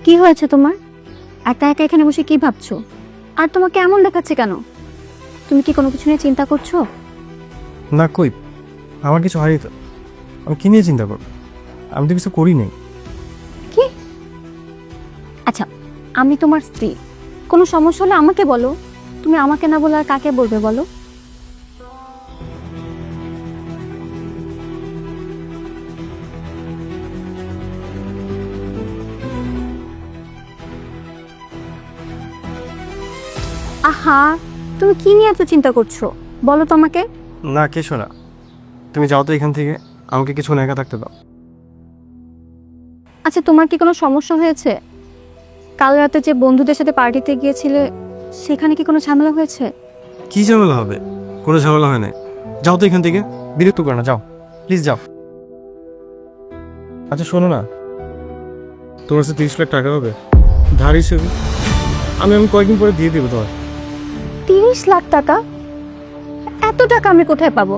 কি হয়েছে তোমার? একা একা এখানে বসে কি ভাবছো? আর তোমাকে এমন দেখাচ্ছে কেন? তুমি কি কোনো কিছু নিয়ে চিন্তা করছো? না কই, আমার কিছু হয়নি তো। আমি কি নিয়ে চিন্তা করব? আমি তো কিছু করি নাই। কি? আচ্ছা, আমি তোমার স্ত্রী, কোনো সমস্যা হলে আমাকে বলো। তুমি আমাকে না বলে আর কাকে বলবে বলো? আহা, তুমি কি নিয়ে এত চিন্তা করছো বলো তো আমাকে। না কিছু না, তুমি যাও তো এখান থেকে, আমাকে কিছু একা থাকতে দাও। আচ্ছা, তোমার কি কোনো সমস্যা হয়েছে? কাল রাতে যে বন্ধুদের সাথে পার্টিতে গিয়েছিলে, সেখানে কি কোনো ঝামেলা হয়েছে? কি ঝামেলা হবে? কোনো ঝামেলা হয় না। যাও তো এখান থেকে, বিরক্ত করো না, যাও প্লিজ যাও। আচ্ছা শোনো না, তোমার কাছে 30 লাখ টাকা হবে ধার হিসেবে? আমি কয়েকদিন পরে দিয়ে দেবো তোমার। 30 লাখ টাকা? এত টাকা আমি কোথায় পাবো?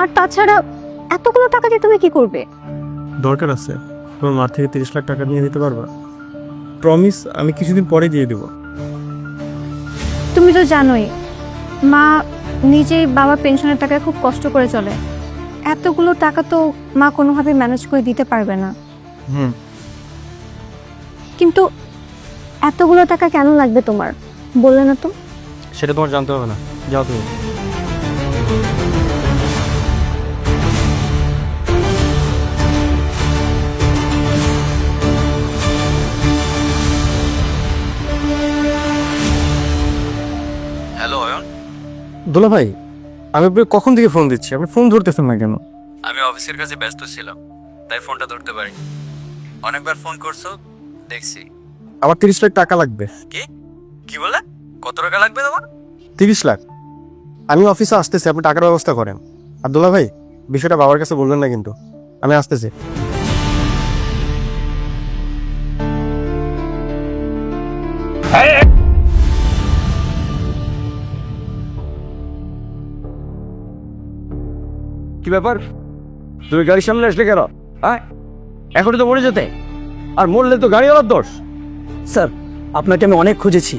আর তাছাড়া এতগুলো টাকা দিয়ে তুমি কি করবে? দরকার আছে, তোমার মার থেকে 30 লাখ টাকা নিয়ে দিতে পারবা? প্রমিস, আমি কিছুদিন পরে দিয়ে দেবো। তুমি তো জানোই, মা নিজেই বাবা পেনশনের টাকায় খুব কষ্ট করে চলে। এতগুলো টাকা তো মা কোনোভাবে ম্যানেজ করে দিতে পারবে না। কিন্তু এতগুলো টাকা কেন লাগবে তোমার, বললে না তো? সেটা তোমার জানতে হবে না, যাও তুমি। হ্যালো অয়ন, দোলা ভাই, আমি আপনাকে কখন থেকে ফোন দিচ্ছি, আপনি ফোন ধরতেছেন না কেন? আমি অফিসের কাছে ব্যস্ত ছিলাম, তাই ফোনটা ধরতে পারিনি। অনেকবার ফোন করছো, দেখছি। আমার 30 লাখ টাকা লাগবে। কি কি বলে? কত টাকা লাগবে তোমার? 30 লাখ। আমি অফিসে আসতেছি, আপনি টাকার ব্যবস্থা করেন। আর দোলা ভাই, বিষয়টা বাবার কাছে বলবেন না কিন্তু, আমি আসতেছি। কি ব্যাপার, তুমি গাড়ির সামনে আসলে কেন? এখন তো মরে যেতে, আর মরলে তো গাড়িওয়ালার দোষ। স্যার, আপনাকে আমি অনেক খুঁজেছি।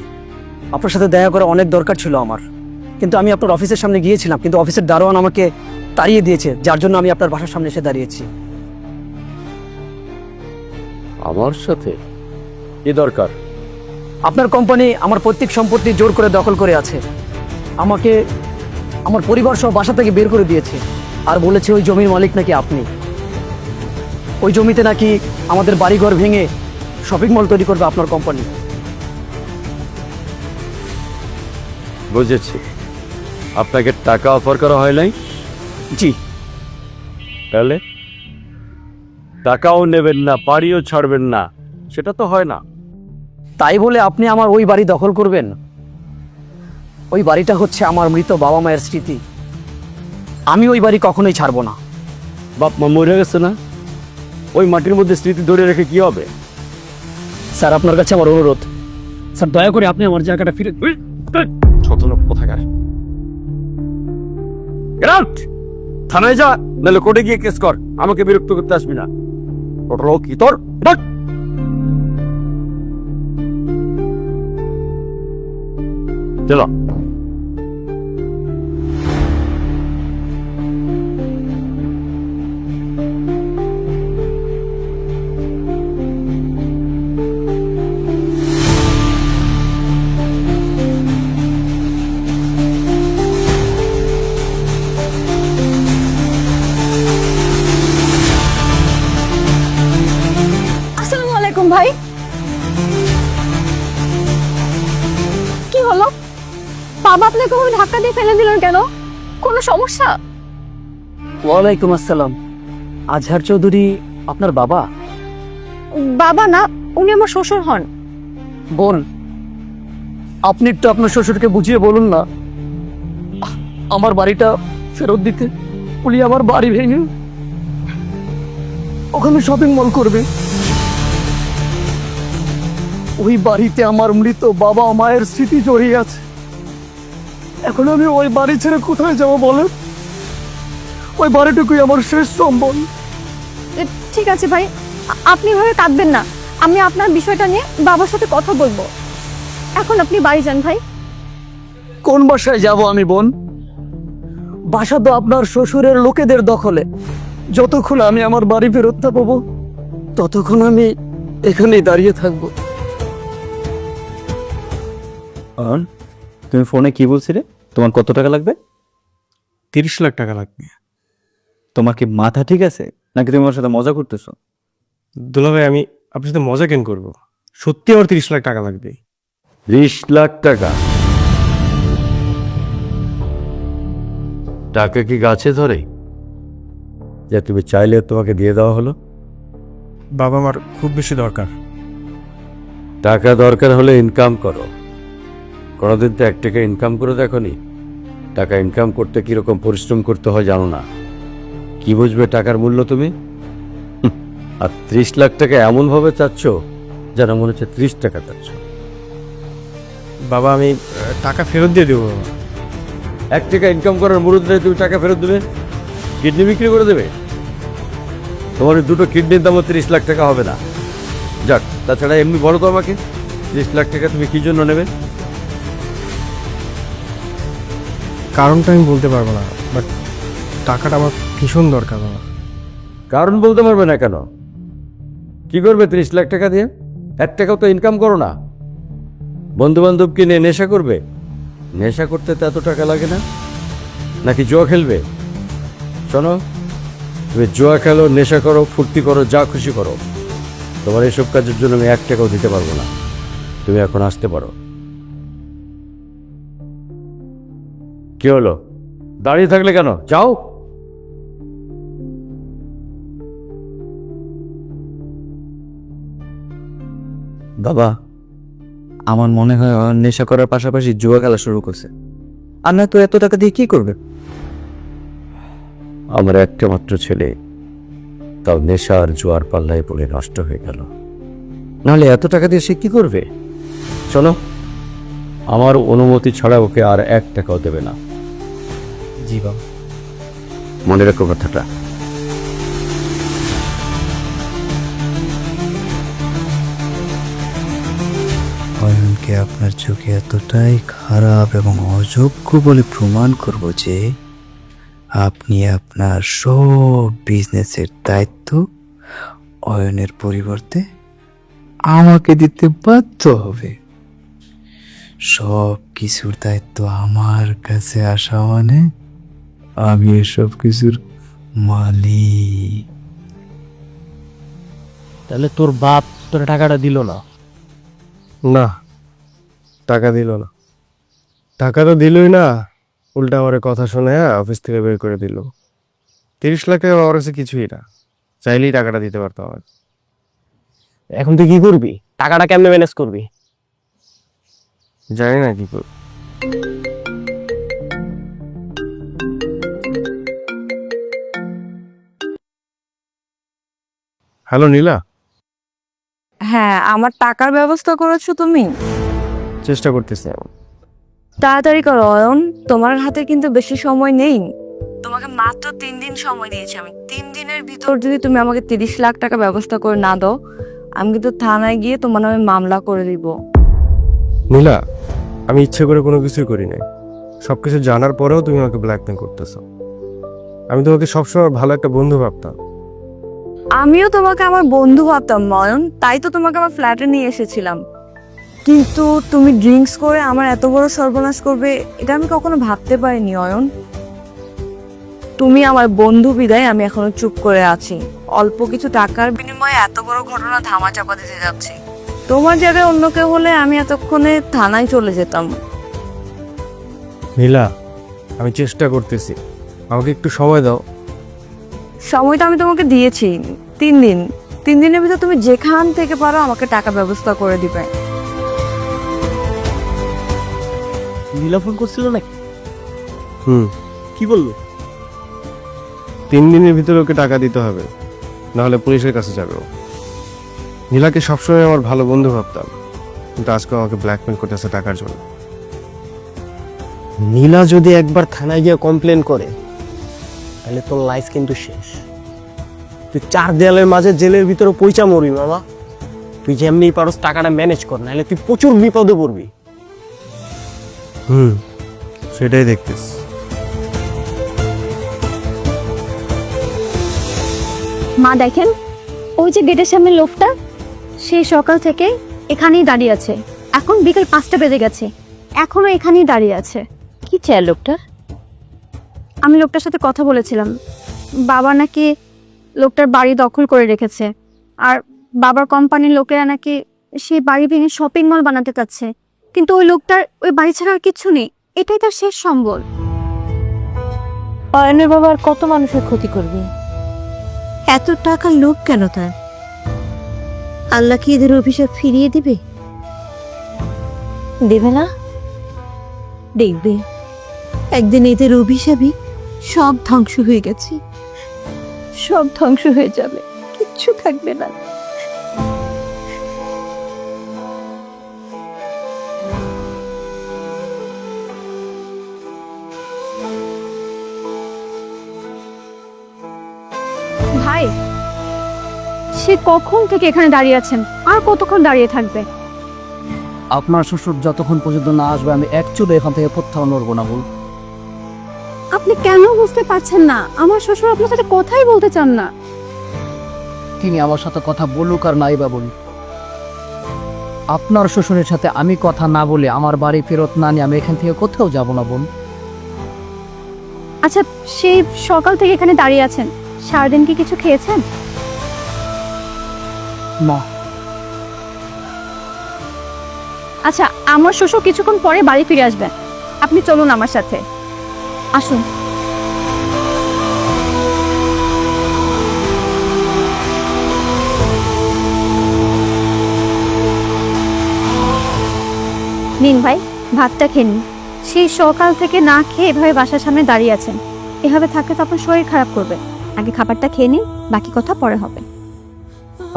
আপনার সাথে দেখা করা অনেক দরকার ছিল আমার, কিন্তু আমি আপনার অফিসের সামনে গিয়েছিলাম, কিন্তু অফিসের দারোয়ান আমাকে তাড়িয়ে দিয়েছে, যার জন্য আমি আপনার বাসার সামনে এসে দাঁড়িয়েছি। আমার সাথে কি দরকার? আপনার কোম্পানি আমার পৈতৃক সম্পত্তি জোর করে দখল করে আছে। আমাকে আমার পরিবার সহ বাসা থেকে বের করে দিয়েছে, আর বলেছে ওই জমির মালিক নাকি আপনি। ওই জমিতে নাকি আমাদের বাড়িঘর ভেঙে শপিং মল তৈরি করবে আপনার কোম্পানি। বুঝেছি, আপনাকে টাকা অফার করা হয় নাই? জি। তাহলে টাকাও নেবেন না, বাড়িও ছাড়বেন না, সেটা তো হয় না। তাই বলে আপনি আমার ওই বাড়ি দখল করবেন? ওই বাড়িটা হচ্ছে আমার মৃত বাবা মায়ের স্মৃতি। আমি ওই বাড়ি কখনোই ছাড়বো না। বাপ মা মরে গেছে না, ওই মাটির মধ্যে স্মৃতি ধরে রেখে কি হবে? স্যার, আপনার কাছে আমার অনুরোধ, স্যার দয়া করে আপনি আমার জায়গাটা ফিরে। ছোট লোক কোথাকার। Get out! থানায় যা, নাহলে কোর্টে গিয়ে কেস কর। আমাকে বিরক্ত করতে আসবি না। ছোট লোক কি তোর? ডাক। চলো। আসসালামু আলাইকুম ভাই। কি হলো? বাবা আপনাকে ওই ধাক্কা দিয়ে ফেলে দিলেন কেন? কোনো সমস্যা? ওয়ালাইকুম আসসালাম। আজহার চৌধুরী আপনার বাবা? বাবা না, উনি আমার শ্বশুর হন। বোন, আপনি একটু আপনার শ্বশুরকে বুঝিয়ে বলুন না, আমার বাড়িটা ফেরত দিতে। উনি আমার বাড়ি ভেঙে ওখানে শপিং মল করবে। ওই বাড়িতে আমার মৃত বাবা মায়ের স্মৃতি জড়িয়ে আছে। এখন আমি ওই বাড়ি ছেড়ে কোথায় যাবো বলেন? ওই বাড়িটুকুই আমার শেষ সম্বল। ঠিক আছে ভাই, আপনি এভাবে কাঁদবেন না। আমি আপনার বিষয়টা নিয়ে বাবার সাথে কথা বলবো। এখন আপনি বাড়ি যান ভাই। কোন বাসায় যাব আমি বোন? বাসা তো আপনার শ্বশুরের লোকেদের দখলে। যতক্ষণ আমি আমার বাড়ি ফেরত না পাবো ততক্ষণ আমি এখানেই দাঁড়িয়ে থাকবো। তুমি ফোনে কি বলছিলে? তোমার কত টাকা লাগবে? 30 লাখ টাকা লাগবে। তোমার কি মাথা ঠিক আছে নাকি তুমি আমার সাথে মজা করতেছো? দুলাভাই, আমি আপনার সাথে মজা কেন করবো? সত্যি আমার 30 লাখ টাকা লাগবে। 30 লাখ টাকা? টাকা কি গাছে ধরে যে তুমি চাইলে তোমাকে দিয়ে দেওয়া হলো? বাবা, আমার খুব বেশি দরকার। টাকা দরকার হলে ইনকাম করো। কোনোদিন তো 1 টাকা ইনকাম করে দেখোনি? টাকা ইনকাম করতে কিরকম পরিশ্রম করতে হয় জানো না? কি বুঝবে টাকার মূল্য তুমি? আর 30 লাখ টাকা এমন ভাবে চাচ্ছ যেন মনে হচ্ছে 30 টাকা চাচ্ছ। বাবা, আমি টাকা ফেরত দিয়ে দেবো। 1 টাকা ইনকাম করার মুহূর্তে তুমি টাকা ফেরত দেবে? কিডনি বিক্রি করে দেবে? তোমার ওই 2টো কিডনির দামও 30 লাখ টাকা হবে না। যাক, তাছাড়া এমনি বলো তো আমাকে, 30 লাখ টাকা তুমি কি জন্য নেবে? কারণটা আমি বলতে পারবো না, বাট টাকাটা আমার ভীষণ দরকার বাবা। কারণ বলতে পারবে না কেন? কি করবে 30 লাখ টাকা দিয়ে? 1 টাকাও তো ইনকাম করো না। বন্ধু বান্ধব কিনে নেশা করবে? নেশা করতে তো এত টাকা লাগে না। নাকি জুয়া খেলবে? শোনো, তুমি জুয়া খেলো, নেশা করো, ফুর্তি করো, যা খুশি করো, তোমার এসব কাজের জন্য আমি 1 টাকাও দিতে পারবো না। তুমি এখন আসতে পারো। কি হলো, দাঁড়িয়ে থাকলে কেন? যাও। বাবা, আমার মনে হয় ও নেশা করার পাশাপাশি জুয়া খেলা শুরু করছে। আর না তো এত টাকা দিয়ে কি করবে? আমার একটা মাত্র ছেলে, তাও নেশা আর জুয়ার পাল্লায় পড়ে নষ্ট হয়ে গেল। নাহলে এত টাকা দিয়ে সে কি করবে? শোনো, আমার অনুমতি ছাড়া ওকে আর 1 টাকাও দেবে না। জি বাবা। মনে রেখো কথাটা। অয়নকে আপনার চোখে এতটাই খারাপ এবং অযোগ্য বলে প্রমাণ করব যে আপনি আপনার সব বিজনেসের দায়িত্ব অয়নের পরিবর্তে আমাকে দিতে বাধ্য হবে। সব কিছুর দায়িত্ব আমার কাছে আসা মানে আমি এসব কিছুর মালিক। তাহলে তোর বাপ তোর টাকাটা দিল না? না, টাকা দিল না। টাকা তো দিলই না, উল্টা আমার কথা শুনে অফিস থেকে বের করে দিল। 30 লাখ টাকা আমার কাছে কিছুই না, চাইলেই টাকাটা দিতে পারতাম আমার। এখন তুই কি করবি? টাকাটা কেমনে ম্যানেজ করবি? জানি না কি করব। হ্যালো নীলা। হ্যাঁ, আমার টাকার ব্যবস্থা করেছো তুমি? চেষ্টা করতেছি। তাড়াতাড়ি করো অয়ন, তোমার হাতে কিন্তু বেশি সময় নেই। তোমাকে মাত্র 3 দিন সময় দিয়েছি আমি। 3 দিনের ভিতর যদি তুমি আমাকে 30 লাখ টাকা ব্যবস্থা করে না দাও, আমি কিন্তু থানায় গিয়ে তোমার নামে মামলা করে দিব। নীলা, আমি ইচ্ছে করে কোনো কিছুই করি নাই। সবকিছু জানার পরেও তুমি আমাকে ব্ল্যাকমেল করতেছো। আমি তোমাকে সবসময় ভালো একটা বন্ধু ভাবতাম। আমিও তোমাকে আমার বন্ধু ভাবতাম অয়ন, তাই তো তোমাকে আমার ফ্ল্যাটে নিয়ে এসেছিলাম। কিন্তু তুমি ড্রিঙ্কস করে আমার এত বড় সর্বনাশ করবে এটা আমি কখনো ভাবতে পারিনি অয়ন। তুমি আমার বন্ধু বিদায় আমি এখনো চুপ করে আছি। অল্প কিছু টাকার বিনিময়ে এত বড় ঘটনা ধামাচাপা দিতে যাচ্ছি। তোমার জায়গায় অন্য কেউ হলে আমি এতক্ষণে থানায় চলে যেতাম। নীলা, আমি চেষ্টা করতেছি, আমাকে একটু সময় দাও। সময়টা আমি তোমাকে দিয়েছি 3 দিন। 3 দিনের ভিতর তুমি যেখান থেকে পারো আমাকে টাকা ব্যবস্থা করে দিবে। নীলা ফোন করছিল নাকি? কি বললো? 3 দিনের ভিতরে ওকে টাকা দিতে হবে, নাহলে পুলিশের কাছে যাবে ও। নীলাকে সবসময় আমার ভালো বন্ধু ভাবতাম, কিন্তু আজকে আমাকে ব্ল্যাকমেল করতেছে টাকার জন্য। নীলা যদি একবার থানায় গিয়ে কমপ্লেন করে তাহলে তোর লাইফ কিন্তু শেষ। তুই 4 দেয়ালের মাঝে জেলের ভিতরে পয়সা মরবি মামা। তুই যেমনি পারস টাকাটা ম্যানেজ কর, নাহলে তুই প্রচুর বিপদে পড়বি। সেটাই দেখতেছি। মা দেখেন, ওই যে গেটের সামনে লোকটা, সেই সকাল থেকে এখানেই দাঁড়িয়ে আছে। এখন বিকেল 5টা বেজে গেছে, এখনো এখানেই দাঁড়িয়ে আছে। কি চায় লোকটা? আমি লোকটার সাথে কথা বলেছিলাম, বাবা নাকি লোকটার বাড়ি দখল করে রেখেছে, আর বাবার কোম্পানির লোকেরা নাকি সেই বাড়ি ভেঙে শপিং মল বানাতে চাচ্ছে। কিন্তু ওই লোকটার ওই বাড়ি ছাড়া আর কিছু নেই, এটাই তার শেষ সম্বল। অয়নের বাবা আর কত মানুষের ক্ষতি করবে? এত টাকা লোভ কেন তার? আল্লাহ কি এদের অভিশাপ ফিরিয়ে দিবে? দেবে না? দেখবে একদিন এদের অভিশাপই সব ধ্বংস হয়ে গেছে, সব ধ্বংস হয়ে যাবে, কিচ্ছু থাকবে না। ভাই, সে কখন থেকে এখানে দাঁড়িয়ে আছেন, আর কতক্ষণ দাঁড়িয়ে থাকবে? আপনার শ্বশুর যতক্ষণ পর্যন্ত না আসবে আমি এক চুলে এখান থেকে কোথাও নড়বো না। বল, আপনি কেন বুঝতে পারছেন না? আমার শ্বশুর আপনার সাথে কথাই বলতে চান না। তিনি আমার সাথে কথা বলুক আর নাই বা বলুক, আপনার শ্বশুরের সাথে আমি কথা না বলে আমার বাড়ি ফেরত না নিয়ে আমি এখান থেকে কোথাও যাব না। বোন, আচ্ছা, সেই সকাল থেকে এখানে দাঁড়িয়ে আছেন, সারাদিন কি কিছু খেয়েছেন? না। আচ্ছা, আমার শ্বশুর কিছুক্ষণ পরে বাড়ি ফিরে আসবেন, আপনি চলুন আমার সাথে, আসুন। নিন ভাই, ভাতটা খেয়ে নিন। সেই সকাল থেকে না খেয়ে এভাবে বাসার সামনে দাঁড়িয়ে আছেন, এভাবে থাকলে তো আপনার শরীর খারাপ করবে। আগে খাবারটা খেয়ে নিন, বাকি কথা পরে হবে।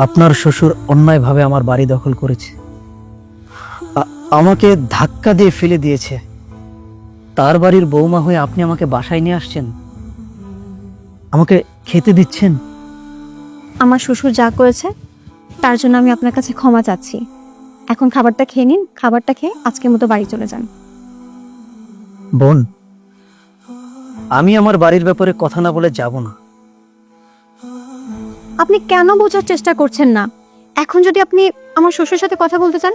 আপনার শ্বশুর অন্যায়ভাবে আমার বাড়ি দখল করেছে, আমাকে ধাক্কা দিয়ে ফেলে দিয়েছে। তার বাড়ির বৌমা হয়ে আপনি আমাকে বাসায় নিয়ে আসছেন, আমাকে খেতে দিচ্ছেন। আমার শ্বশুর যা করেছে তার জন্য আমি আপনার কাছে ক্ষমা চাচ্ছি। এখন খাবারটা খেয়ে নিন, খাবারটা খেয়ে আজকের মতো বাড়ি চলে যান। বোন, আমি আমার বাড়ির ব্যাপারে কথা না বলে যাব না। আপনি কেন বোঝার চেষ্টা করছেন না? এখন যদি আপনি আমার শ্বশুরের সাথে কথা বলতে চান,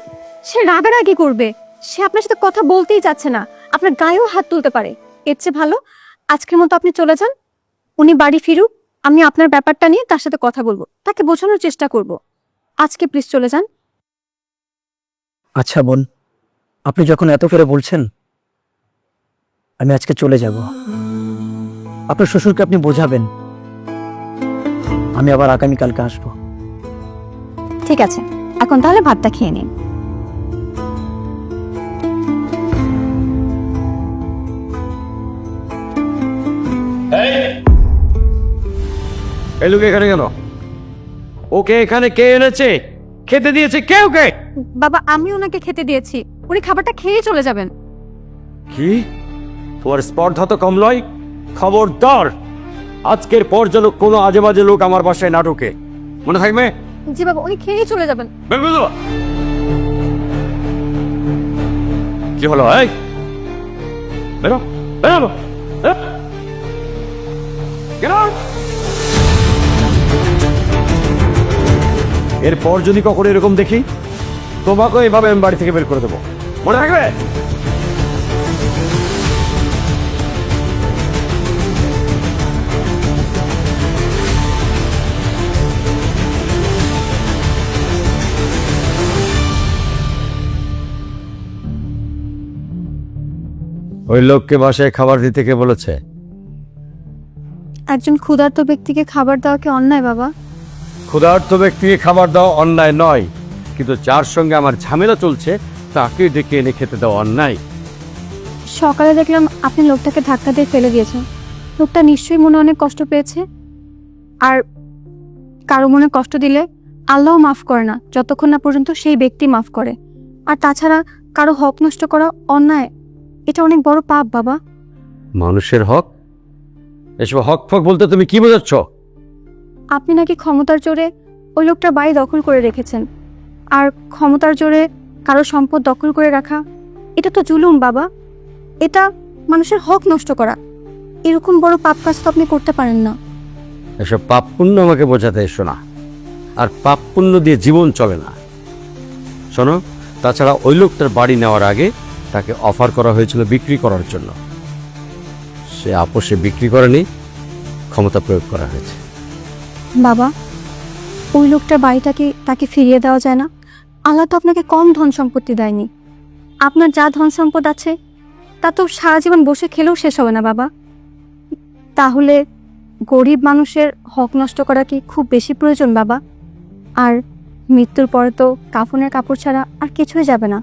সে রাগারাগি করবে, সে আপনার সাথে কথা বলতেই চাচ্ছে না, আপনার গায়েও হাত তুলতে পারে। এর চেয়ে ভালো আজকের মতো আপনি চলে যান, উনি বাড়ি ফিরুক, আমি আপনার ব্যাপারটা নিয়ে তার সাথে কথা বলবো, তাকে বোঝানোর চেষ্টা করব। আজকে প্লিজ চলে যান। আচ্ছা বোন, আপনি যখন এত করে বলছেন আমি আজকে চলে যাব। আপনার শ্বশুরকে আপনি বোঝাবেন, আমি আবার আগামীকালকে আসবো। ঠিক আছে, এখন তাহলে ভাতটা খেয়ে নিন। এই লোক এখানে কেন? ওকে এখানে কে এনেছে? খেতে দিয়েছে কে ওকে? বাবা, আমি ওনাকে খেতে দিয়েছি, উনি খাবারটা খেয়ে চলে যাবেন। কি? তোমার স্পর্ধা তো কম নয়। খবরদার, আজকের পর যেন কোনো আজে বাজে লোক আমার বাসায় না ঢোকে, মনে থাকবে? জি বাবা, উনি খেয়েই চলে যাবেন। কি হলো? এই বেরো, বেরো, এরপর যদি কখনো এরকম দেখি, তোমাকে এভাবে আমি বাড়ি থেকে বের করে দেবো, মনে থাকবে? ওই লোককে বাসায় খাবার দিতে কে বলেছে? একজন ক্ষুধার্ত ব্যক্তিকে খাবার দেওয়া কি অন্যায় বাবা? ক্ষুধার্ত ব্যক্তিকে খাবার দেওয়া অন্যায় নয়, কিন্তু যার সঙ্গে আমার ঝামেলা চলছে তাকে ডেকে এনে খেতে দেওয়া অন্যায়। সকালে দেখলাম আপনি লোকটাকে ধাক্কা দিয়ে ফেলে দিয়েছেন, লোকটা নিশ্চয়ই মনে অনেক কষ্ট পেয়েছে। আর কারো মনে কষ্ট দিলে আল্লাহ মাফ করে না যতক্ষণ না পর্যন্ত সেই ব্যক্তি মাফ করে। আর তাছাড়া কারো হক নষ্ট করা অন্যায়, এটা অনেক বড় পাপ বাবা। মানুষের হক? এসব হক ফক বলতে তুমি কি বোঝাচ্ছ? আপনি নাকি ক্ষমতার জোরে ওই লোকটার বাড়ি দখল করে রেখেছেন, আর ক্ষমতার জোরে কারো সম্পদ দখল করে রাখা এটা তো জুলুম বাবা। এটা মানুষের হক নষ্ট করা। এরকম বড় পাপ কাজ তো আপনি করতে পারেন না। এসব পাপ পুণ্য আমাকে বোঝাতে এসো না। আর পাপ পুণ্য দিয়ে জীবন চলে না। শোনো, তাছাড়া ওই লোকটার বাড়ি নেওয়ার আগে তাকে অফার করা হয়েছিল বিক্রি করার জন্য। সে আপোষে বিক্রি করেনি, ক্ষমতা প্রয়োগ করা হয়েছে। বাবা, ওই লোকটার বাড়িটাকে তাকে ফিরিয়ে দেওয়া যায় না? আল্লাহ তো আপনাকে কম ধন সম্পত্তি দেয়নি। আপনার যা ধন সম্পদ আছে তা তো সারা জীবন বসে খেলেও শেষ হবে না বাবা। তাহলে গরিব মানুষের হক নষ্ট করা কি খুব বেশি প্রয়োজন বাবা? আর মৃত্যুর পরে তো কাফনের কাপড় ছাড়া আর কিছুই যাবে না।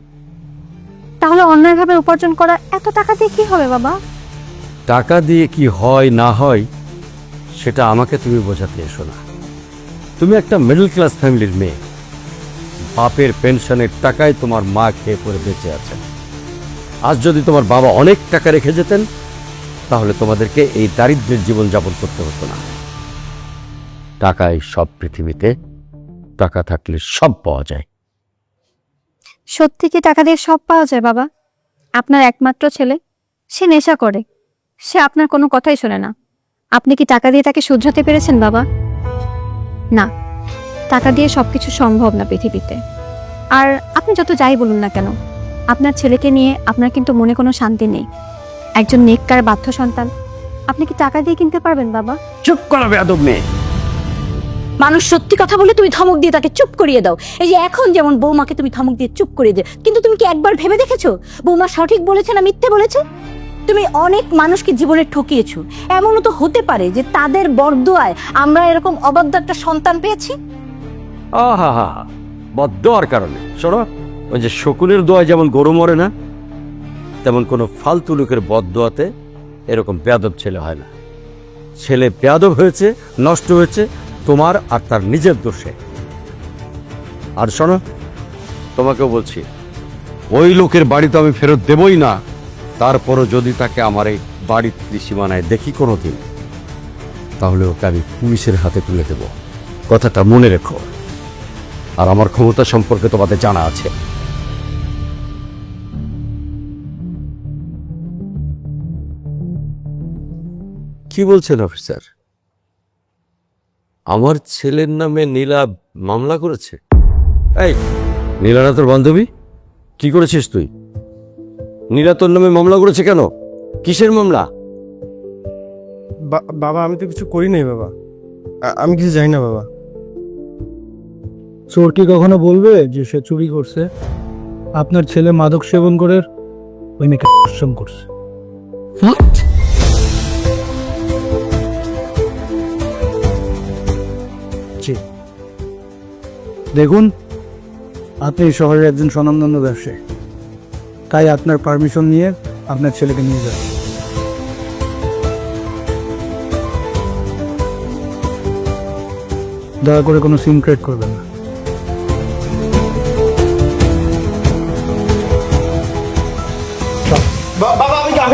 তাহলে অন্যায়ভাবে উপার্জন করা এত টাকা দিয়ে কি হবে বাবা? টাকা দিয়ে কি হয় না হয় সেটা আমাকে তুমি বোঝাতে এসো না। তুমি একটা মিডল ক্লাস ফ্যামিলির মেয়ে। বাপের পেনশনের টাকায় তোমার মা খেয়ে পড়ে বেঁচে আছেন। আজ যদি তোমার বাবা অনেক টাকা রেখে যেতেন তাহলে তোমাদেরকে এই দারিদ্র্যের জীবনযাপন করতে হতো না। টাকাই সব পৃথিবীতে। টাকা থাকলে সব পাওয়া যায়। সত্যি কি টাকা দিয়ে সব পাওয়া যায় বাবা? আপনার একমাত্র ছেলে, সে নেশা করে, সে আপনার কোনো কথাই শোনে না। আপনি কি টাকা দিয়ে তাকে শুধরাতে পেরেছেন বাবা? না, টাকা দিয়ে সবকিছু সম্ভব না পৃথিবীতে। আর আপনি যত যাই বলুন না কেন, আপনার ছেলেকে নিয়ে আপনার কিন্তু মনে কোনো শান্তি নেই। একজন নেককার বাধ্য সন্তান আপনি কি টাকা দিয়ে কিনতে পারবেন বাবা? চুপ করো বেয়াদব মেয়ে। মানুষ সত্যি কথা বলে তুমি ধমক দিয়ে তাকে চুপ করিয়ে দাও। এই যে এখন যেমন বৌমাকে তুমি ধমক দিয়ে চুপ করিয়ে দাও, কিন্তু তুমি কি একবার ভেবে দেখেছো বৌমা সঠিক বলেছে না মিথ্যে বলেছে? তুমি অনেক মানুষকে জীবনে ঠকিয়েছো। এমনও তো হতে পারে যে তাদের বরদোয়ায় আমরা এরকম অবাধ্য একটা সন্তান পেয়েছি। আহা হা, বদদোয়ার কারণে। শোনো, ওই যে শকুনের দোয়ায় যেমন গরু মরে না, তেমন কোনো ফালতু লোকের বদদোয়াতে এরকম বেয়াদব ছেলে হয় না। ছেলে বেয়াদব হয়েছে, নষ্ট হয়েছে তোমার আর তার নিজের দোষে। আর শোনো, তোমাকেও বলছি, ওই লোকের বাড়ি তো আমি ফেরত দেবই না। তারপরও যদি তাকে আমার এই বাড়ির ত্রিসীমানায় দেখি কোনোদিন, তাহলে ওকে আমি পুলিশের হাতে তুলে দেব। কথাটা মনে রেখো। আর আমার ক্ষমতা সম্পর্কে তোমাদের জানা আছে। কি বলছেন অফিসার? আমার ছেলের নামে নীলা মামলা করেছে? এই, নীলা না তোর বান্ধবী? কি করেছিস তুই? নীলা তোর নামে মামলা করেছে কেন? কিসের মামলা? বাবা, আমি তো কিছু করি নাই বাবা। আমি কিছু জানি না বাবা। চোর কি কখনো বলবে যে সে চুরি করছে? আপনার ছেলে মাদক সেবন করে ওই মেয়েকে ধর্ষণ করছে। জি, দেখুন, আপনি এই শহরের একজন স্বনামধন্য ব্যবসায়ী, তাই আপনার পারমিশন নিয়ে আপনার ছেলেকে নিয়ে যান। দয়া করে কোনো সিন ক্রিয়েট করবেন না। বাবা,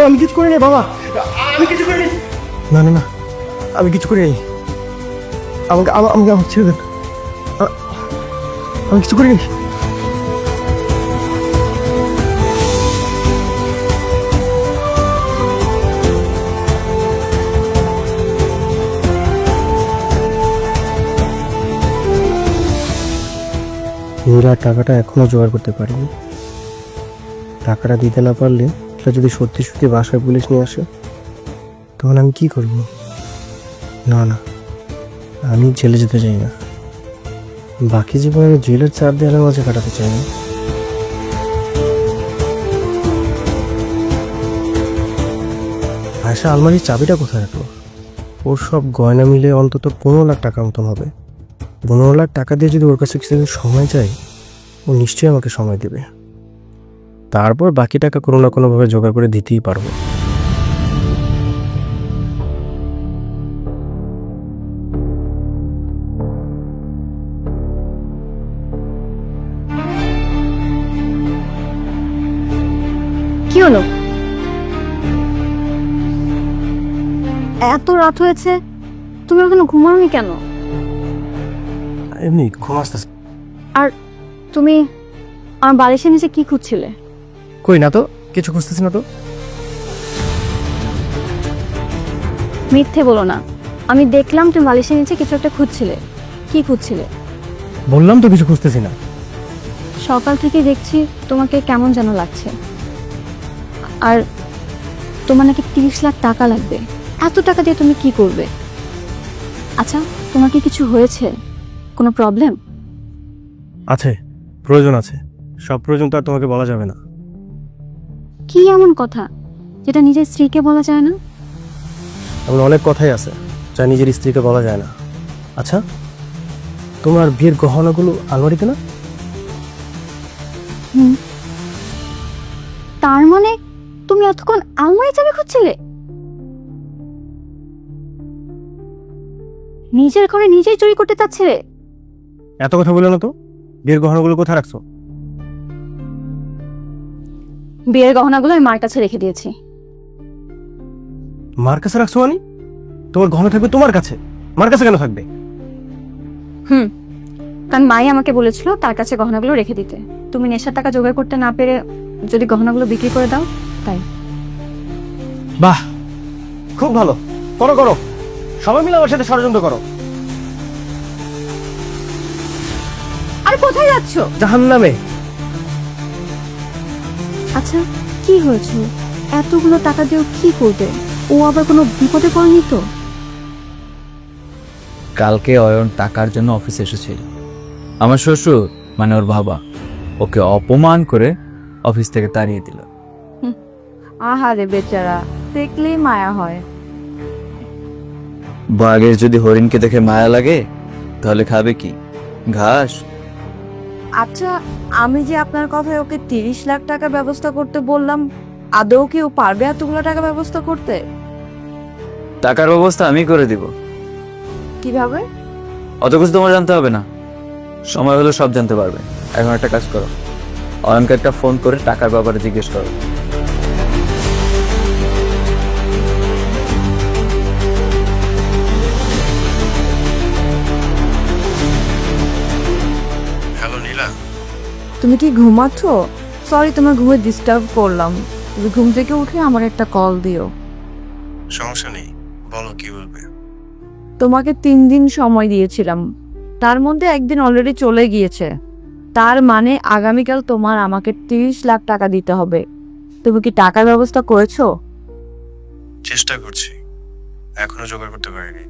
আমি কিছু করি নাই বাবা। আমি কিছু করি নাই। না না না, আমি কিছু করি নাই। আমাকে আমাকে আমাকে ছেড়ে দেন। আমি কিছু করি নাই। নীলার টাকাটা এখনো জোগাড় করতে পারিনি। টাকাটা দিতে না পারলে, এটা যদি সত্যি সত্যি বাসায় পুলিশ নিয়ে আসে, তখন আমি কি করব? না না, আমি জেলে যেতে চাই না। বাকি জীবন আমি জেলের 4 দেয়ালের মাঝে কাটাতে চাই না। আয়শা আলমারির চাবিটা কোথায় রাখলো? ওর সব গয়না মিলে অন্তত 15 লাখ টাকা মতন হবে। 15 লাখ টাকা দিয়ে যদি ওর কাছে কিছুদিন সময় চাই, ও নিশ্চয়ই আমাকে সময় দেবে। তারপর বাকি টাকা কোনো না কোনোভাবে জোগাড় করে দিতেই পারবো। কি হলো? এত রাত হয়েছে, তুমি এখনো ঘুমাওনি কেন? এমনি ঘুম আসতেছে। আর তুমি আমার বালিশের নিচে কি খুঁজছিলে? কই না তো, কিছু খুঁজতেছি না তো। মিথ্যে বলো না, আমি দেখলাম তুমি বালিশের নিচে কিছু একটা খুঁজছিলে। কি খুঁজছিলে? বললাম তো কিছু খুঁজতেছি না। সকাল থেকে দেখছি তোমাকে কেমন যেন লাগছে, আর তোমার নাকি 30 লাখ টাকা লাগবে। এত টাকা দিয়ে তুমি কি করবে? আচ্ছা, তোমার কি কিছু হয়েছে? কোনো প্রবলেম? আছে, প্রয়োজন আছে। সব প্রয়োজন তো আর তোমাকে বলা যাবে না। কি এমন কথা যেটা নিজের স্ত্রীকে বলা যায় না? এমন অনেক কথাই আছে যা নিজের স্ত্রীকে বলা যায় না। আচ্ছা, তোমার বিয়ের গহনাগুলো আলমারিতে না? তার মানে তুমি এতক্ষণ আলমারি চাবি খুঁজছিলে? নিজের ঘরে নিজেই চুরি করতে চাচ্ছিলে? এত কথা বলে না তো। বিয়ের গহনাগুলো কোথায় রাখছো? বিয়ের গহনাগুলো আমি মার কাছে রেখে দিয়েছি। মার কাছে রাখছো মানে? তোমার গহনা থাকবে তোমার কাছে, মার কাছে কেন থাকবে? কারণ মাই আমাকে বলেছিল তার কাছে গহনাগুলো রেখে দিতে। তুমি নেশার টাকা জোগাড় করতে না পেরে যদি গহনাগুলো বিক্রি করে দাও, তাই। বাহ, খুব ভালো। করো করো, সবাই মিলে আমার সাথে ষড়যন্ত্র করো। আর কোথায় যাচ্ছো? জাহান্নামে। আচ্ছা, কি হয়েছে? এতগুলো টাকা দিয়েও কি করবে? ও আবার কোনো বিপদে পড়েনি তো? কালকে অয়ন টাকার জন্য অফিসে এসেছিল। আমার শ্বশুর মানে ওর বাবা ওকে অপমান করে অফিস থেকে তাড়িয়ে দিল। আহারে বেচারা, দেখলেই মায়া হয়। বাঘের যদি হরিণকে দেখে মায়া লাগে তাহলে খাবে কি? ঘাস। আচ্ছা, আমি যে আপনার কথায় ওকে 30 লাখ টাকা ব্যবস্থা করতে বললাম, আদৌ কি ও পারবে এতগুলো টাকা ব্যবস্থা করতে? টাকার ব্যবস্থা আমি করে দিব। কিভাবে? অত কিছু তোমার জানতে হবে না, সময় হলে সব জানতে পারবে। এখন একটা কাজ করো, অয়নকে একটা ফোন করে টাকার ব্যাপারে জিজ্ঞেস করো। হ্যালো নীলা। তুমি কি ঘুমাচ্ছ? সরি, তোমার ঘুমে ডিস্টার্ব করলাম। তুমি ঘুম থেকে উঠে আমার একটা কল দিও। সমস্যা নেই, বলো কি বলবে। তোমাকে 3 দিন সময় দিয়েছিলাম, তার মধ্যে একদিন অলরেডি চলে গিয়েছে। তার মানে আগামীকাল তোমার আমাকে 30 লাখ টাকা দিতে হবে। তুমি কি টাকার ব্যবস্থা করেছো? চেষ্টা করছি, এখনো জোগাড় করতে পারিনি।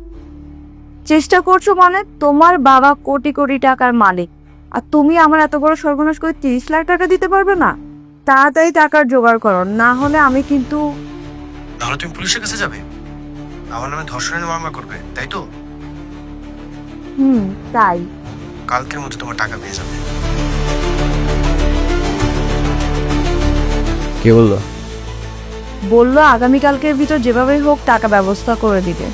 চেষ্টা করছো মানে? তোমার বাবা কোটি কোটি টাকার মালিক, আর তুমি আমার এত বড় সর্বনাশ করে 30 লাখ টাকা দিতে পারবে না? তাড়াতাড়ি টাকার জোগাড় করো, না হলে আমি কিন্তু। তাহলে তুমি পুলিশের কাছে যাবে, আমার নামে ধর্ষণের মামলা করবে, তাই তো? তাই। কালকের মধ্যে তোমার টাকা পেয়ে যাবে। কে বললো? বললো আগামীকালকের ভিতর যেভাবেই হোক টাকা ব্যবস্থা করে দিবে।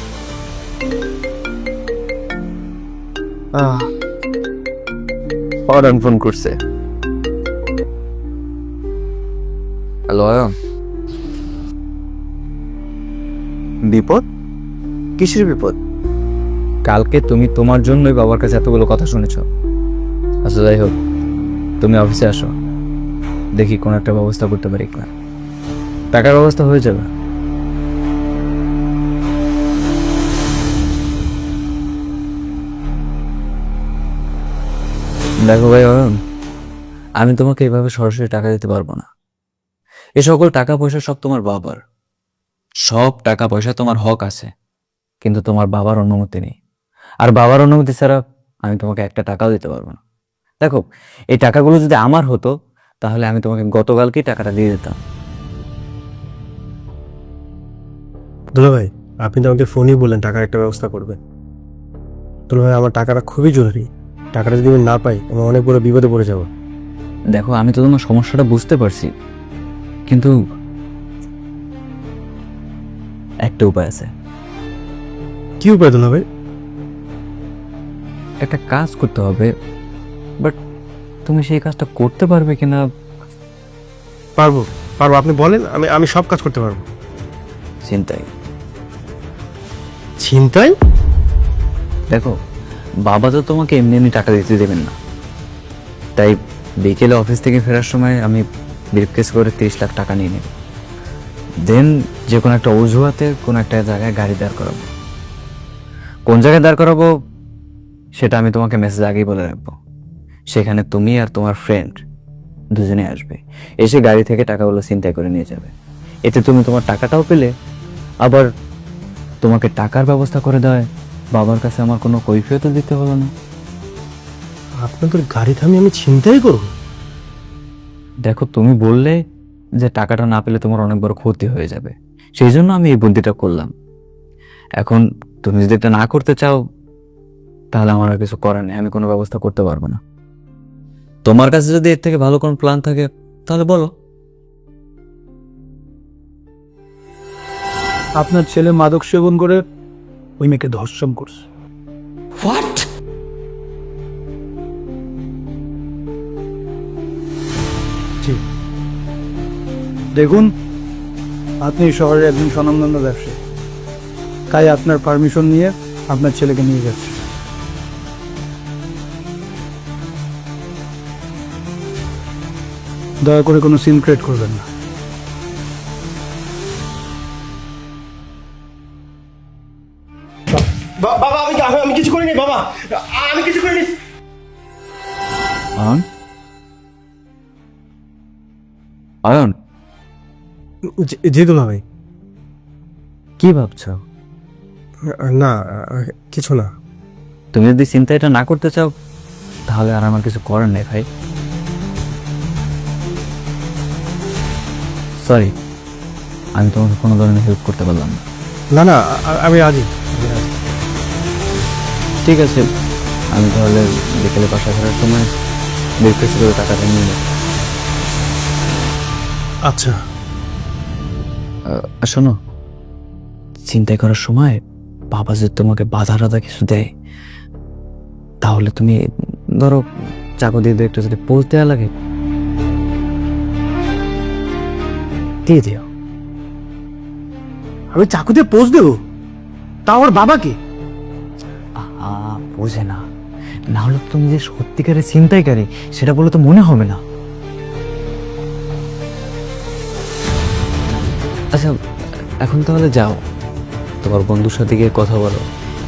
অয়ন ফোন করছে। হ্যালো অয়ন। বিপদ? কিসের বিপদ? কালকে তুমি তোমার জন্যই বাবার কাছে এতগুলো কথা শুনেছ। আচ্ছা যাই হোক, তুমি অফিসে আসো, দেখি কোন একটা ব্যবস্থা করতে পারি কিনা। টাকার ব্যবস্থা হয়ে যাবে। দেখো ভাই অয়ন, আমি তোমাকে এভাবে সরাসরি টাকা দিতে পারবো না। এ সকল টাকা পয়সা সব তোমার বাবার। সব টাকা পয়সা তোমার হক আছে, কিন্তু তোমার বাবার অনুমতি নেই। আর বাবার অনুমতি ছাড়া আমি তোমাকে একটা টাকাও দিতে পারবো না। দেখো, এই টাকাগুলো যদি আমার হতো তাহলে আমি তোমাকে গতকালকেই টাকাটা দিয়ে দিতাম। দুলা ভাই, আপনি তো আমাকে ফোনই বললেন টাকার একটা ব্যবস্থা করবেন। দুলা ভাই, আমার টাকাটা খুবই জরুরি। টাকাটা যদি আমি না পাই, আমি অনেক বড় বিপদে পড়ে যাব। দেখো, আমি তো তোমার সমস্যাটা বুঝতে পারছি, কিন্তু একটা উপায় আছে। কি উপায় দুলা ভাই? একটা কাজ করতে হবে, বাট তুমি সেই কাজটা করতে পারবে কিনা? পারবো পারবো, আপনি বলেন, আমি সব কাজ করতে পারবো। চিন্তাই। চিন্তাই? দেখো, বাবা তো তোমাকে এমনি এমনি টাকা দিতে দেবেন না, তাই বিকেলে অফিস থেকে ফেরার সময় আমি ব্রিফকেস করে 30 লাখ টাকা নিয়ে নেব। দেন যে কোনো একটা অজুহাতে কোনো একটা জায়গায় গাড়ি দাঁড় করাবো। কোন জায়গায় দাঁড় করাবো সেটা আমি তোমাকে মেসেজ আগেই বলে রাখবো। সেখানে তুমি আর তোমার ফ্রেন্ড দুজনে আসবে, এসে গাড়ি থেকে টাকাগুলো ছিনতাই করে নিয়ে যাবে। এতে তুমি তোমার টাকাটাও পেলে, আবার তোমাকে টাকার ব্যবস্থা করে দেয় বাবার কাছে আমার কোনো কৈফিয়তও দিতে হলো না। আপনাদের গাড়ি থামিয়ে আমি চিন্তাই করবো? দেখো, তুমি বললে যে টাকাটা না পেলে তোমার অনেক বড় ক্ষতি হয়ে যাবে, সেই জন্য আমি এই বুদ্ধিটা করলাম। এখন তুমি যদি এটা না করতে চাও তাহলে আমার আর কিছু করার নেই, আমি কোনো ব্যবস্থা করতে পারবো না। তোমার কাছে যদি এর থেকে ভালো কোনো প্ল্যান থাকে তাহলে বলো। আপনার ছেলে মাদক সেবন করে ওই মেয়েকে ধর্ষণ করছে। হোয়াট? জি, দেখুন, আপনি শহরের একজন স্বনামধন্য ব্যবসায়ী, তাই আপনার পারমিশন নিয়ে আপনার ছেলেকে নিয়ে যাচ্ছে। দয়া করে কোনো সিন ক্রিয়েট করবেন না। বাবা আমি কিছু করিনি বাবা, আমি কিছু করিনি। আয়ন, আয়ন, জি দুলা ভাই। কি ভাবছো? না, কিছু না। তুমি যদি চিন্তাটা না করতে চাও তাহলে আর আমার কিছু করার নেই ভাই। সরি, আমি তোমাকে কোনো ধরনের হেল্প করতে পারলাম না। না না, আমি রাজি। ঠিক আছে, আমি তাহলে বিকেলে বাসা ফেরার সময় ব্রিফকেস করে টাকাটা নিয়ে নেব। আচ্ছা। শোনো, চিন্তাই করার সময় বাবা যদি তোমাকে বাধা টাধা কিছু দেয় তাহলে তুমি ধরো চাকু দিয়ে একটু যদি পোজ দেওয়া লাগে দিয়ে দিও। আমি চাকু দিয়ে পোজ দেবো? তা আমার বাবাকে? বোঝে না, না হলে তুমি যে সত্যিকারের চিন্তাইকারী সেটা বলে তো মনে হবে না। আচ্ছা, এখন তাহলে যাও, তোমার বন্ধুর সাথে গিয়ে কথা বলো,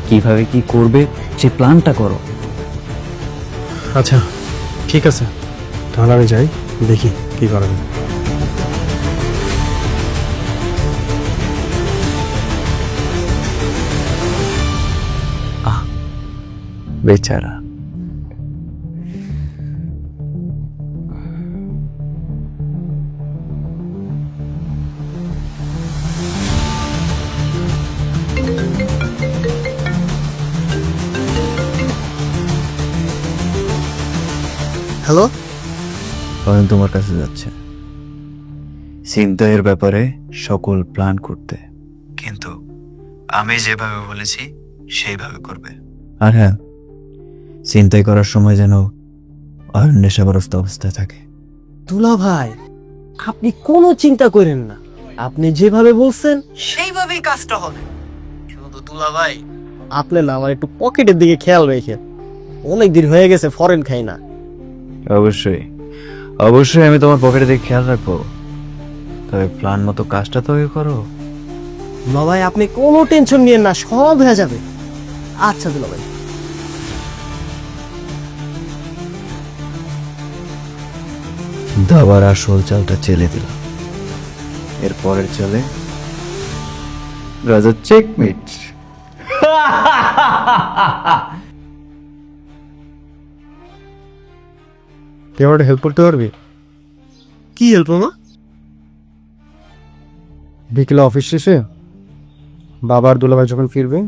কিভাবে কি করবে সেই প্ল্যানটা করো। আচ্ছা ঠিক আছে, তাহলে আমি যাই, দেখি কি করা যায়। বেচারা। হ্যালো, অয়ন তোমার কাছে যাচ্ছে চিন্তায়ের ব্যাপারে সকল প্ল্যান করতে, কিন্তু আমি যেভাবে বলেছি সেইভাবে করবে। আর হ্যাঁ, চিন্তাই করার সময় যেন অয়ন নেশাগ্রস্ত অবস্থায় থাকে। দুলা ভাই আপনি কোনো চিন্তা করেন না, আপনি যেভাবে বলছেন সেইভাবেই কাজটা হবে। শুধু দুলা ভাই আপনি না আমার একটু পকেটের দিকে খেয়াল রেখে, অনেক দিন হয়ে গেছে ফরেন খাই না। অবশ্যই অবশ্যই আমি তোমার পকেটে দিকে খেয়াল রাখবো, তবে প্ল্যান মতো কাজটা তো করো। দুলা ভাই আপনি কোনো টেনশন নিয়েন না, সব হয়ে যাবে। আচ্ছা দুলা ভাই। দাবার আসল চালটা চেলে দিলাম, এরপরের চলে রাজা চেকমেট। তুই আমার হেল্প করতে পারবি? কি হেল্প মামা? বিকেলে অফিস শেষে বাবা আর দুলাভাই যখন ফিরবে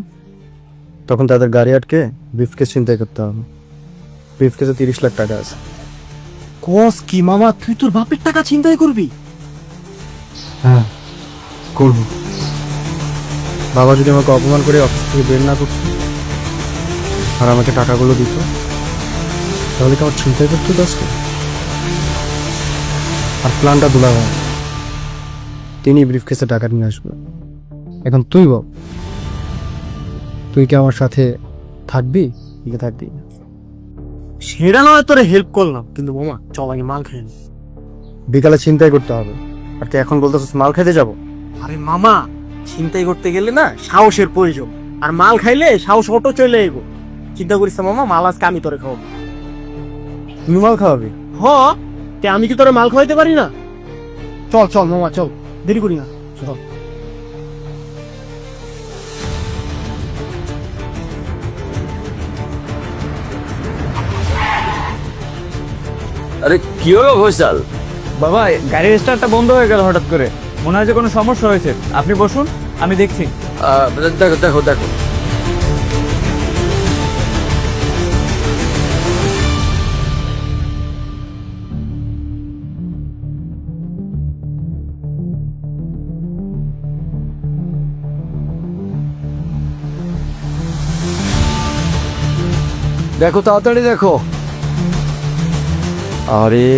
তখন তাদের গাড়ি আটকে ব্রিফকেস চিন্তাই করতে হবে। ব্রিফকেসে 30 লাখ টাকা আছে। কস কি মামা, তুই তোর বাপের টাকা চিন্তাই করবি? হ্যাঁ করব। বাবা যদি আমাকে অপমান করে অফিস থেকে বের না করতো আর আমাকে টাকাগুলো দিত তাহলে কি আমার চিন্তাই করতো দশকে। আর প্ল্যানটা দুলাভাই, তিনি ব্রিফকেসে টাকা নিয়ে আসবে। এখন তুই বল, তুই কি আমার সাথে থাকবি কি থাকবি? সেটা নয় তোরে হেল্প করলাম, কিন্তু মামা চল আগে মাল খেয়ে নি। বিকালে চিন্তাই করতে হবে, আর তুই এখন বলতেছিস মাল খেতে যাবো? আরে মামা, চিন্তাই করতে গেলে না সাহসের প্রয়োজন, আর মাল খাইলে সাহস অটো চলে এগো। চিন্তা করিস না মামা, মাল আজকে আমি তোরে খাওয়াবো। তুমি মাল খাওয়াবি? হ, তে আমি কি তোরে মাল খাওয়াইতে পারি না? চল চল মামা চল, দেরি করি না, চল। আরে কি হলো ফয়সাল? বাবা, গাড়ির স্টার্টটা বন্ধ হয়ে গেল হঠাৎ করে, মনে হয় যে কোনো সমস্যা হয়েছে। আপনি বসুন, আমি দেখছি। দেখো দেখো দেখো। দেখো তাড়াতাড়ি দেখো। আরে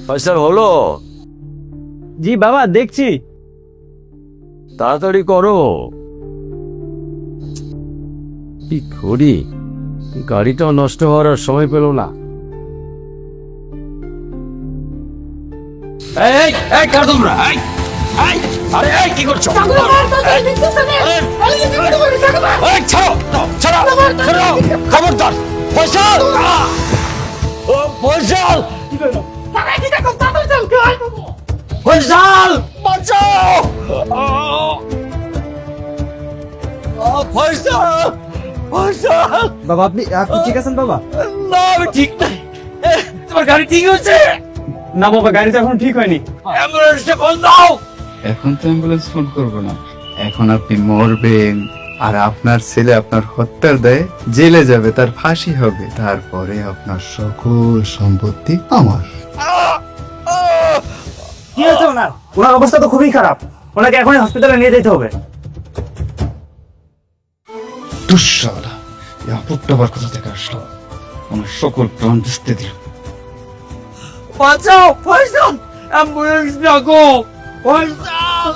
ফয়সাল হলো? জি বাবা, দেখছি। তাড়াতাড়ি করো। কি করি, গাড়িটাও নষ্ট হওয়ার আর সময় পেল না। এই এই কার তোমরা? এই এই আরে এই কি করছো? এই ছাড়ো ছাড়ো ছাড়ো, খবরদার ফয়সাল! ও ফয়সাল, ফয়সাল বাঁচাও! ও ফয়সাল, ফয়সাল! বাবা আপনি ঠিক আছেন বাবা? না আমি ঠিক নাই। তোমার গাড়ি ঠিক হচ্ছে? না বাবা, গাড়ি তো এখন ঠিক হয়নি। অ্যাম্বুলেন্সটা ফোন দাও। এখন তো অ্যাম্বুলেন্স ফোন করবো না, এখন আপনি মরবেন, আর আপনার ছেলে আপনার হত্যার দায়ে জেলে যাবে, তার ফাঁসি হবে, তারপরে আপনার সকল সম্পত্তি আমার। কি হয়েছে ওনার? ওনার অবস্থা তো খুবই খারাপ, ওনাকে এখনই হসপিটালে নিয়ে যেতে হবে। দুঃশালা, এই আপদটা আবার কোথা থেকে আসলো? আমার সকল প্রাণ দিতে দিল। বাঁচাও ফয়সাল, অ্যাম্বুলেন্স ডাকো ফয়সাল!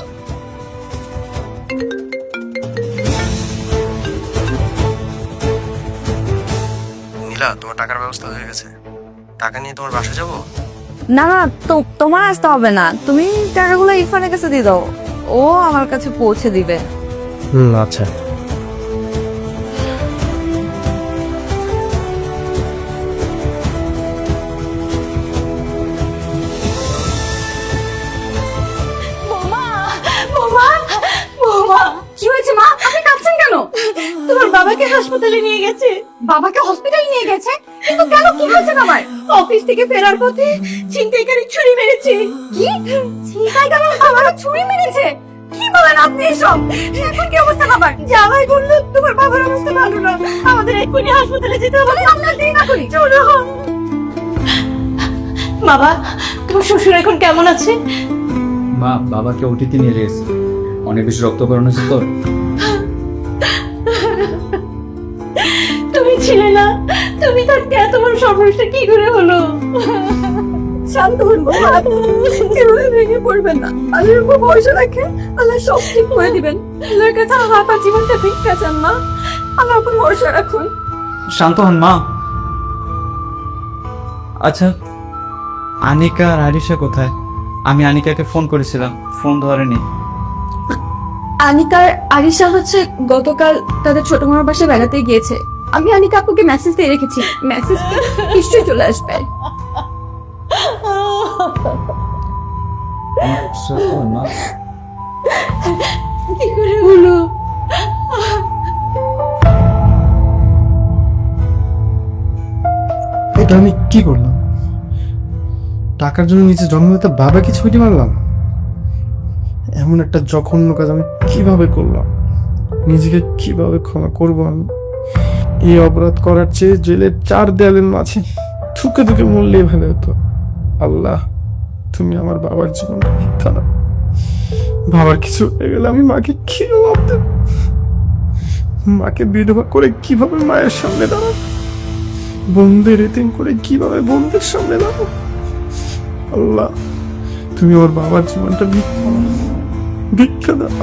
নীলা, তোমার টাকার ব্যবস্থা হয়ে গেছে, টাকা নিয়ে তোমার বাসা যাবো? না না, তোমার আসতে হবে না, তুমি টাকাগুলো ইরফানের কাছে দিয়ে দাও, ও আমার কাছে পৌঁছে দিবে। আচ্ছা। কি হয়েছে মা? আপনি কাঁদছেন কেন? তোমার বাবাকে হাসপাতালে নিয়ে গেছে। বাবাকে হসপিটালে নিয়ে গেছে? কিন্তু কেন, কি হয়েছে বাবার? অফিস থেকে ফেরার পথে ছিনতাইকারী ছুরি মেরেছে। কি? ছিনতাইকারী বাবাকে ছুরি মেরেছে? কি বলেন আপনি এসব? এখন কি অবস্থা বাবার? জামাই বলল তোমার বাবার অবস্থা ভালো না, আমাদের এক্ষুনি হাসপাতালে যেতে হবে। আমরা দেরি না করি, চলো। বাবা, তোমার শ্বশুর এখন কেমন আছে? মা, বাবাকে ওটিতে নিয়ে গেছে, অনেক বেশি রক্তকরণ হয়েছে তো। তুমি ছিলে না, তুমি থাকতে এত বড় সর্বনাশটা কি করে হলো? শান্ত হন বাবা, এভাবে ভেঙে পড়বেন না। আল্লাহর উপর ভরসা রাখেন, আল্লাহ সব ঠিক করে দিবেন। আল্লাহর কাছে আপনার জীবনটা ভিক্ষা চান মা, আল্লাহর উপর ভরসা রাখুন। শান্ত হন মা। আচ্ছা, আনিকা আর আরিশা কোথায়? আমি আনিকাকে ফোন করেছিলাম, ফোন ধরেনি। আনিকার আরিশা হচ্ছে গতকাল তাদের ছোট মামার বাসায় বেড়াতে গিয়েছে। আমি আনিকা আপুকে মেসেজ দিয়ে রেখেছি, মেসেজ নিশ্চয়ই চলে আসবে। কি করে হলো? এটা আমি কি করলাম? টাকার জন্য নিজের জন্মদাতা বাবাকে ছুটি মারলাম? এমন একটা জঘন্য কাজ আমি কিভাবে করলাম? নিজেকে কিভাবে ক্ষমা করবো আমি? এই অপরাধ করার চেয়ে জেলের 4 দেয়ালের মাঝে থুকে থুকে মরলেই ভালো হতো। আল্লাহ, তুমি আমার বাবার জীবনটা মিথ্যা না। বাবার কিছু হয়ে গেলে আমি মাকে কি জবাব দেব? মাকে বিধবা করে কিভাবে মায়ের সামনে দাঁড়াবো? বন্ধের এতিম করে কিভাবে বন্ধের সামনে দাঁড়াবো? আল্লাহ, তুমি আমার বাবার জীবনটা মিথ্যা না। ভিক্ষা দাও।